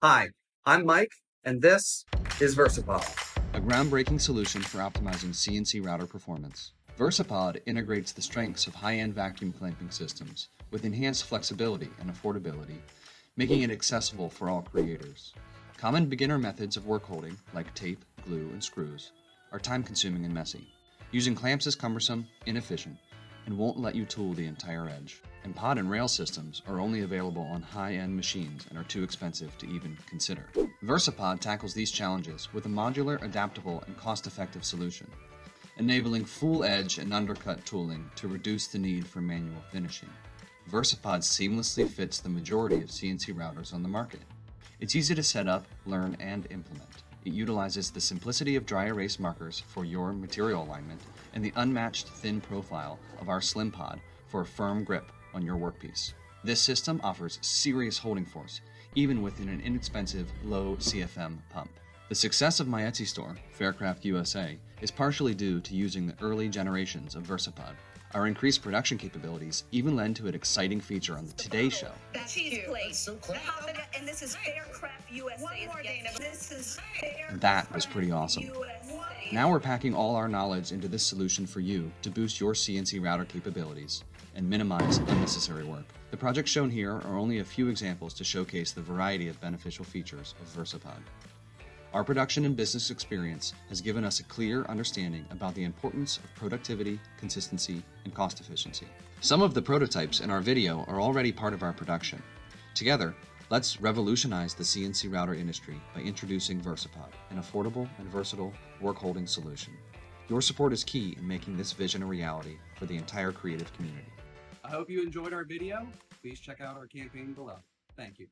Hi, I'm Mike, and this is VersaPod. A groundbreaking solution for optimizing CNC router performance. VersaPod integrates the strengths of high-end vacuum clamping systems with enhanced flexibility and affordability, making it accessible for all creators. Common beginner methods of workholding, like tape, glue, and screws, are time-consuming and messy. Using clamps is cumbersome, inefficient, and won't let you tool the entire edge. And pod and rail systems are only available on high-end machines and are too expensive to even consider. VersaPod tackles these challenges with a modular, adaptable, and cost-effective solution, enabling full edge and undercut tooling to reduce the need for manual finishing. VersaPod seamlessly fits the majority of CNC routers on the market. It's easy to set up, learn, and implement. It utilizes the simplicity of dry erase markers for your material alignment and the unmatched thin profile of our Slim Pod for a firm grip on your workpiece. This system offers serious holding force, even within an inexpensive, low CFM pump. The success of my Etsy store, Faircraft USA, is partially due to using the early generations of VersaPod. Our increased production capabilities even led to an exciting feature on the Today Show. The cheese plate. So and this is Faircraft USA. One more, Dana. This is That was pretty awesome. USA. Now we're packing all our knowledge into this solution for you to boost your CNC router capabilities and minimize unnecessary work. The projects shown here are only a few examples to showcase the variety of beneficial features of VersaPod. Our production and business experience has given us a clear understanding about the importance of productivity, consistency, and cost efficiency. Some of the prototypes in our video are already part of our production. Together, let's revolutionize the CNC router industry by introducing VersaPod, an affordable and versatile work-holding solution. Your support is key in making this vision a reality for the entire creative community. I hope you enjoyed our video. Please check out our campaign below. Thank you.